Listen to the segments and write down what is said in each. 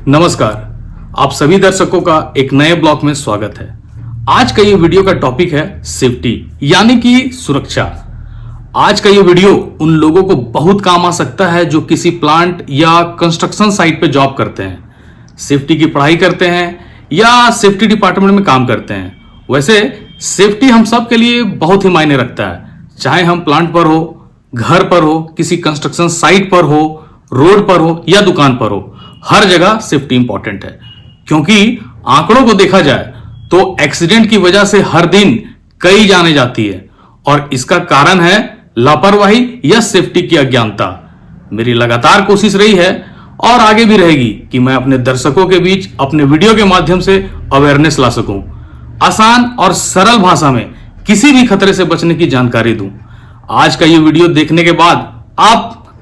नमस्कार, आप सभी दर्शकों का एक नए ब्लॉग में स्वागत है। आज का ये वीडियो का टॉपिक है सेफ्टी यानी कि सुरक्षा। आज का ये वीडियो उन लोगों को बहुत काम आ सकता है जो किसी प्लांट या कंस्ट्रक्शन साइट पे जॉब करते हैं, सेफ्टी की पढ़ाई करते हैं या सेफ्टी डिपार्टमेंट में काम करते हैं। वैसे सेफ्टी हम सब के लिए बहुत ही मायने रखता है, चाहे हम प्लांट पर हो, घर पर हो, किसी कंस्ट्रक्शन साइट पर हो, रोड पर हो या दुकान पर हो, हर जगह सेफ्टी इंपॉर्टेंट है। क्योंकि आंकड़ों को देखा जाए तो एक्सीडेंट की वजह से हर दिन कई जाने जाती है और इसका कारण है लापरवाही या सेफ्टी की अज्ञानता। मेरी लगातार कोशिश रही है और आगे भी रहेगी कि मैं अपने दर्शकों के बीच अपने वीडियो के माध्यम से अवेयरनेस ला सकूं, आसान और सरल भाषा में किसी भी खतरे से बचने की जानकारी दूं। आज का ये वीडियो देखने के बाद आप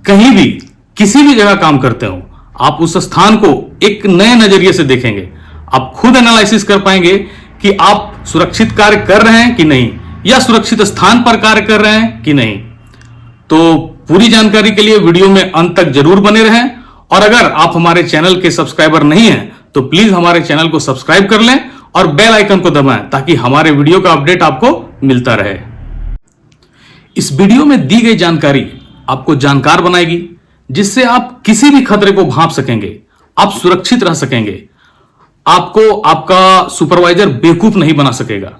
कहीं भी किसी भी जगह काम करते हो, आप उस स्थान को एक नए नजरिए से देखेंगे। आप खुद एनालिसिस कर पाएंगे कि आप सुरक्षित कार्य कर रहे हैं कि नहीं या सुरक्षित स्थान पर कार्य कर रहे हैं कि नहीं। तो पूरी जानकारी के लिए वीडियो में अंत तक जरूर बने रहें और अगर आप हमारे चैनल के सब्सक्राइबर नहीं हैं तो प्लीज हमारे चैनल को सब्सक्राइब कर लें और बेल आइकन को दबाएं ताकि हमारे वीडियो का अपडेट आपको मिलता रहे। इस वीडियो में दी गई जानकारी आपको जानकार बनाएगी, जिससे आप किसी भी खतरे को भांप सकेंगे, आप सुरक्षित रह सकेंगे, आपको आपका सुपरवाइजर बेवकूफ नहीं बना सकेगा।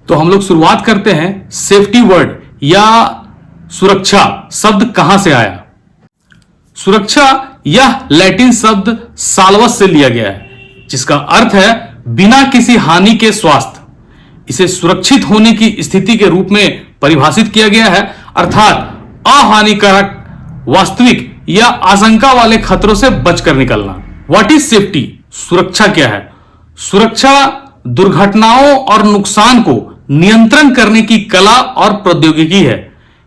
तो हम लोग शुरुआत करते हैं सेफ्टी वर्ड या सुरक्षा शब्द कहां से आया। सुरक्षा यह लैटिन शब्द साल्वस से लिया गया है, जिसका अर्थ है बिना किसी हानि के स्वास्थ्य। इसे सुरक्षित होने की स्थिति के रूप में परिभाषित किया गया है, अर्थात अहानिकारक, वास्तविक या आशंका वाले खतरों से बचकर निकलना। What is safety? सुरक्षा क्या है? सुरक्षा दुर्घटनाओं और नुकसान को नियंत्रण करने की कला और प्रौद्योगिकी है,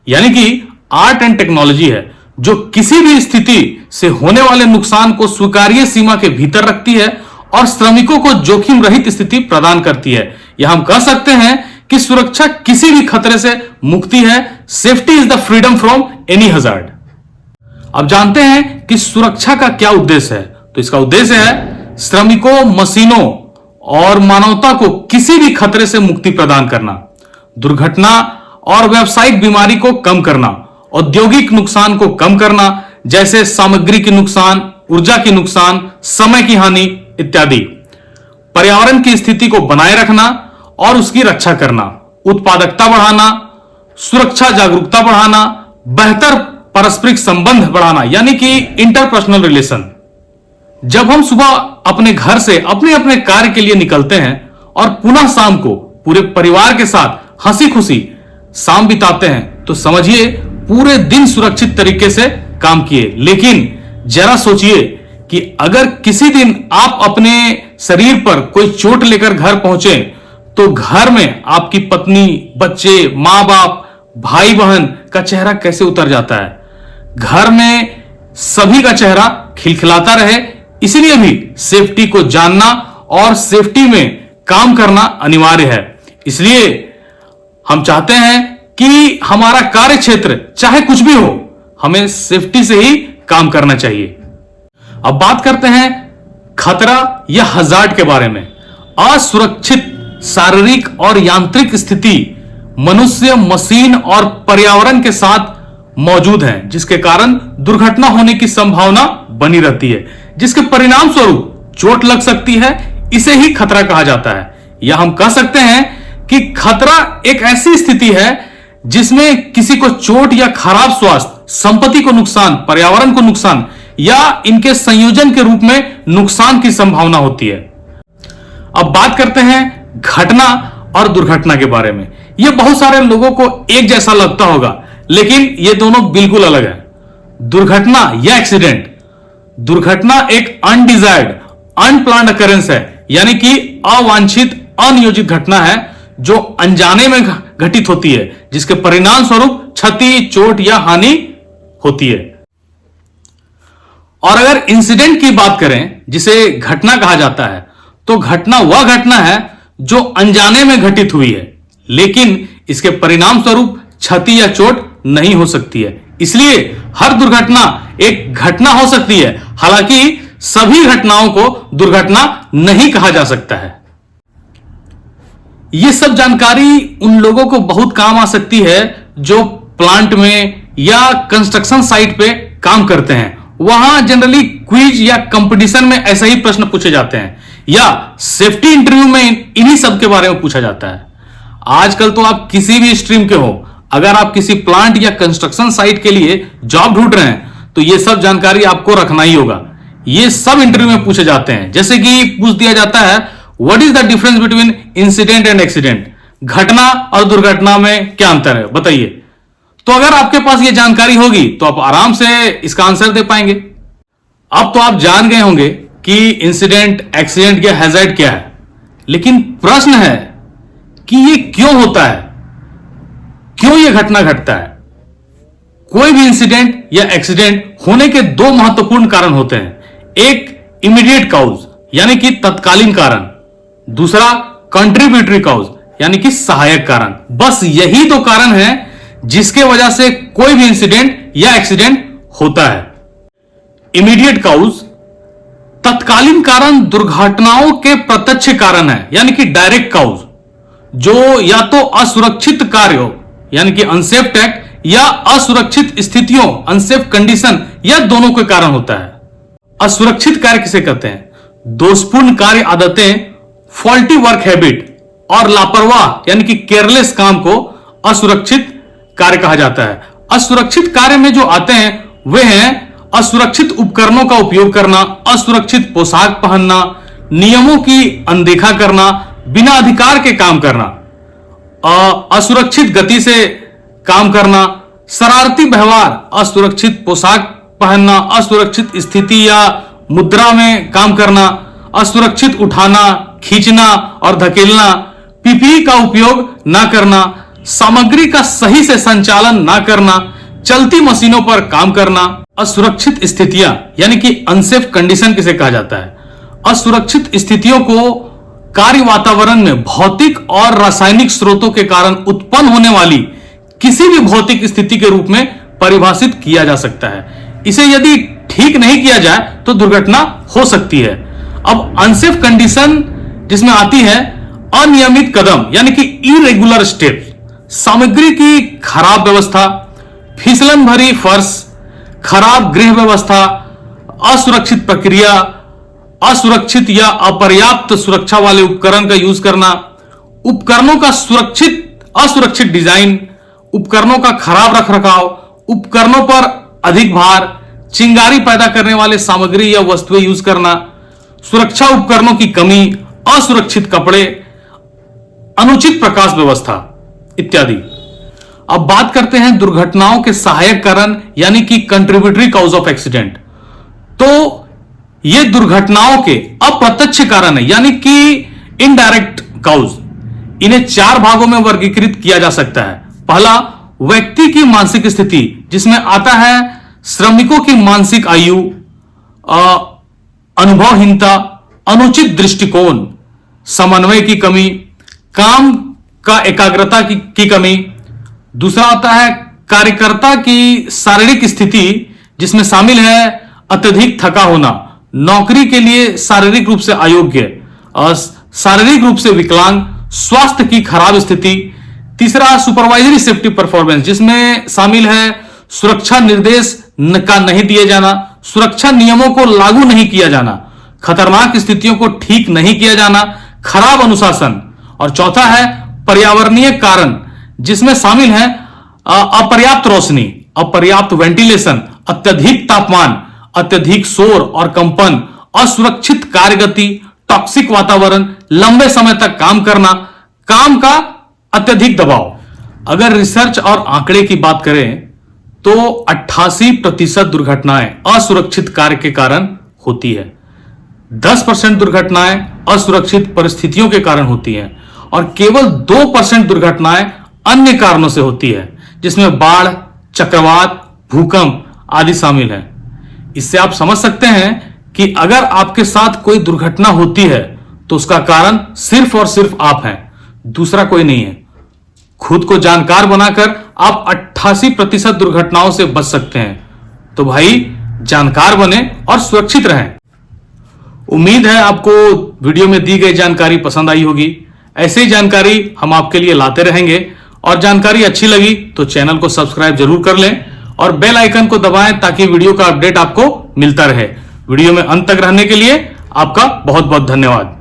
यानी कि आर्ट एंड टेक्नोलॉजी है, जो किसी भी स्थिति से होने वाले नुकसान को स्वीकार्य सीमा के भीतर रखती है और श्रमिकों को जोखिम रहित स्थिति प्रदान करती है। यह हम कह सकते हैं कि सुरक्षा किसी भी खतरे से मुक्ति है। Safety is the freedom from any hazard. अब जानते हैं कि सुरक्षा का क्या उद्देश्य है। तो इसका उद्देश्य है श्रमिकों, मशीनों और मानवता को किसी भी खतरे से मुक्ति प्रदान करना, दुर्घटना और व्यावसायिक बीमारी को कम करना, औद्योगिक नुकसान को कम करना, जैसे सामग्री की नुकसान, ऊर्जा की नुकसान, समय की हानि इत्यादि, पर्यावरण की स्थिति को बनाए रखना और उसकी रक्षा करना, उत्पादकता बढ़ाना, सुरक्षा जागरूकता बढ़ाना, बेहतर पारस्परिक संबंध बढ़ाना यानी कि इंटरपर्सनल रिलेशन। जब हम सुबह अपने घर से अपने अपने कार्य के लिए निकलते हैं और पुनः शाम को पूरे परिवार के साथ हंसी खुशी शाम बिताते हैं, तो समझिए पूरे दिन सुरक्षित तरीके से काम किए। लेकिन जरा सोचिए कि अगर किसी दिन आप अपने शरीर पर कोई चोट लेकर घर पहुंचे तो घर में आपकी पत्नी, बच्चे, मां बाप, भाई बहन का चेहरा कैसे उतर जाता है। घर में सभी का चेहरा खिलखिलाता रहे, इसलिए भी सेफ्टी को जानना और सेफ्टी में काम करना अनिवार्य है। इसलिए हम चाहते हैं कि हमारा कार्य क्षेत्र चाहे कुछ भी हो, हमें सेफ्टी से ही काम करना चाहिए। अब बात करते हैं खतरा या हजार्ड के बारे में। असुरक्षित शारीरिक और यांत्रिक स्थिति मनुष्य, मशीन और पर्यावरण के साथ मौजूद है, जिसके कारण दुर्घटना होने की संभावना बनी रहती है, जिसके परिणाम स्वरूप चोट लग सकती है। इसे ही खतरा कहा जाता है। या हम कह सकते हैं कि खतरा एक ऐसी स्थिति है जिसमें किसी को चोट या खराब स्वास्थ्य, संपत्ति को नुकसान, पर्यावरण को नुकसान या इनके संयोजन के रूप में नुकसान की संभावना होती है। अब बात करते हैं घटना और दुर्घटना के बारे में। यह बहुत सारे लोगों को एक जैसा लगता होगा, लेकिन ये दोनों बिल्कुल अलग है। दुर्घटना या एक्सीडेंट, दुर्घटना एक अनडिजायर्ड, अनप्लान्ड अकरेंस है, यानी कि अवांछित, अनियोजित घटना है जो अनजाने में घटित होती है, जिसके परिणाम स्वरूप क्षति, चोट या हानि होती है। और अगर इंसिडेंट की बात करें, जिसे घटना कहा जाता है, तो घटना वह घटना है जो अनजाने में घटित हुई है, लेकिन इसके परिणाम स्वरूप क्षति या चोट नहीं हो सकती है। इसलिए हर दुर्घटना एक घटना हो सकती है, हालांकि सभी घटनाओं को दुर्घटना नहीं कहा जा सकता है। यह सब जानकारी उन लोगों को बहुत काम आ सकती है जो प्लांट में या कंस्ट्रक्शन साइट पे काम करते हैं। वहां जनरली क्विज या कंपटीशन में ऐसे ही प्रश्न पूछे जाते हैं या सेफ्टी इंटरव्यू में इन्हीं सब के बारे में पूछा जाता है। आजकल तो आप किसी भी स्ट्रीम के हो, अगर आप किसी प्लांट या कंस्ट्रक्शन साइट के लिए जॉब ढूंढ रहे हैं तो यह सब जानकारी आपको रखना ही होगा। ये सब इंटरव्यू में पूछे जाते हैं। जैसे कि पूछ दिया जाता है, what is the difference between incident and accident? घटना और दुर्घटना में क्या अंतर है, बताइए। तो अगर आपके पास यह जानकारी होगी तो आप आराम से इसका आंसर दे पाएंगे। अब तो आप जान गए होंगे कि इंसिडेंट, एक्सीडेंट या हैजर्ड क्या है, लेकिन प्रश्न है कि यह क्यों होता है, क्यों यह घटना घटता है। कोई भी इंसिडेंट या एक्सीडेंट होने के दो महत्वपूर्ण कारण होते हैं। एक इमीडिएट काउज यानी कि तत्कालीन कारण, दूसरा कंट्रीब्यूटरी काउज यानी कि सहायक कारण। बस यही दो कारण हैं जिसके वजह से कोई भी इंसिडेंट या एक्सीडेंट होता है। इमीडिएट काउज, तत्कालीन कारण दुर्घटनाओं के प्रत्यक्ष कारण है यानी कि डायरेक्ट काउज, जो या तो असुरक्षित कार्यों यानी कि अनसेफ एक्ट या असुरक्षित स्थितियों अनसेफ कंडीशन या दोनों के कारण होता है। असुरक्षित कार्य किसे कहते हैं? दोषपूर्ण कार्य आदतें, फॉल्टी वर्क हैबिट और लापरवाह यानी कि केयरलेस काम को असुरक्षित कार्य कहा जाता है। असुरक्षित कार्य में जो आते हैं वे हैं असुरक्षित उपकरणों का उपयोग करना, असुरक्षित पोशाक पहनना, नियमों की अनदेखा करना, बिना अधिकार के काम करना, असुरक्षित गति से काम करना, शरारती व्यवहार, असुरक्षित पोशाक पहनना, असुरक्षित स्थिति या मुद्रा में काम करना, असुरक्षित उठाना, खींचना और धकेलना, पीपीई का उपयोग ना करना, सामग्री का सही से संचालन ना करना, चलती मशीनों पर काम करना। असुरक्षित स्थितियां यानी कि अनसेफ कंडीशन किसे कहा जाता है? असुरक्षित स्थितियों को कार्य वातावरण में भौतिक और रासायनिक स्रोतों के कारण उत्पन्न होने वाली किसी भी भौतिक स्थिति के रूप में परिभाषित किया जा सकता है। इसे यदि ठीक नहीं किया जाए तो दुर्घटना हो सकती है। अब अनसेफ कंडीशन जिसमें आती है अनियमित कदम यानी कि इरेगुलर स्टेप, सामग्री की खराब व्यवस्था, फिसलन भरी फर्श, खराब गृह व्यवस्था, असुरक्षित प्रक्रिया, असुरक्षित या अपर्याप्त सुरक्षा वाले उपकरण का यूज करना, उपकरणों का असुरक्षित डिजाइन, उपकरणों का खराब रखरखाव, उपकरणों पर अधिक भार, चिंगारी पैदा करने वाले सामग्री या वस्तुएं यूज करना, सुरक्षा उपकरणों की कमी, असुरक्षित कपड़े, अनुचित प्रकाश व्यवस्था इत्यादि। अब बात करते हैं दुर्घटनाओं के सहायक कारण यानी कि कंट्रीब्यूटरी काउज ऑफ एक्सीडेंट। तो ये दुर्घटनाओं के अप्रत्यक्ष कारण है यानी कि इनडायरेक्ट काउज। इन्हें चार भागों में वर्गीकृत किया जा सकता है। पहला, व्यक्ति की मानसिक स्थिति जिसमें आता है श्रमिकों की मानसिक आयु, अनुभवहीनता, अनुचित दृष्टिकोण, समन्वय की कमी, काम का एकाग्रता की कमी। दूसरा आता है कार्यकर्ता की शारीरिक स्थिति जिसमें शामिल है अत्यधिक थका होना, नौकरी के लिए शारीरिक रूप से अयोग्य, शारीरिक रूप से विकलांग, स्वास्थ्य की खराब स्थिति। तीसरा, सुपरवाइजरी सेफ्टी परफॉर्मेंस जिसमें शामिल है सुरक्षा निर्देश का नहीं दिए जाना, सुरक्षा नियमों को लागू नहीं किया जाना, खतरनाक स्थितियों को ठीक नहीं किया जाना, खराब अनुशासन। और चौथा है पर्यावरणीय कारण जिसमें शामिल है अपर्याप्त रोशनी, अपर्याप्त वेंटिलेशन, अत्यधिक तापमान, अत्यधिक शोर और कंपन, असुरक्षित कार्यगति, टॉक्सिक वातावरण, लंबे समय तक काम करना, काम का अत्यधिक दबाव। अगर रिसर्च और आंकड़े की बात करें तो 88% दुर्घटनाएं असुरक्षित कार्य के कारण होती है, 10% दुर्घटनाएं असुरक्षित परिस्थितियों के कारण होती हैं और केवल 2% दुर्घटनाएं अन्य कारणों से होती है जिसमें बाढ़, चक्रवात, भूकंप आदि शामिल हैं। इससे आप समझ सकते हैं कि अगर आपके साथ कोई दुर्घटना होती है तो उसका कारण सिर्फ और सिर्फ आप हैं, दूसरा कोई नहीं है। खुद को जानकार बनाकर आप 88% दुर्घटनाओं से बच सकते हैं। तो भाई जानकार बने और सुरक्षित रहें। उम्मीद है आपको वीडियो में दी गई जानकारी पसंद आई होगी। ऐसे ही जानकारी हम आपके लिए लाते रहेंगे और जानकारी अच्छी लगी तो चैनल को सब्सक्राइब जरूर कर लें और बेल आइकन को दबाएं ताकि वीडियो का अपडेट आपको मिलता रहे। वीडियो में अंत तक रहने के लिए आपका बहुत बहुत धन्यवाद।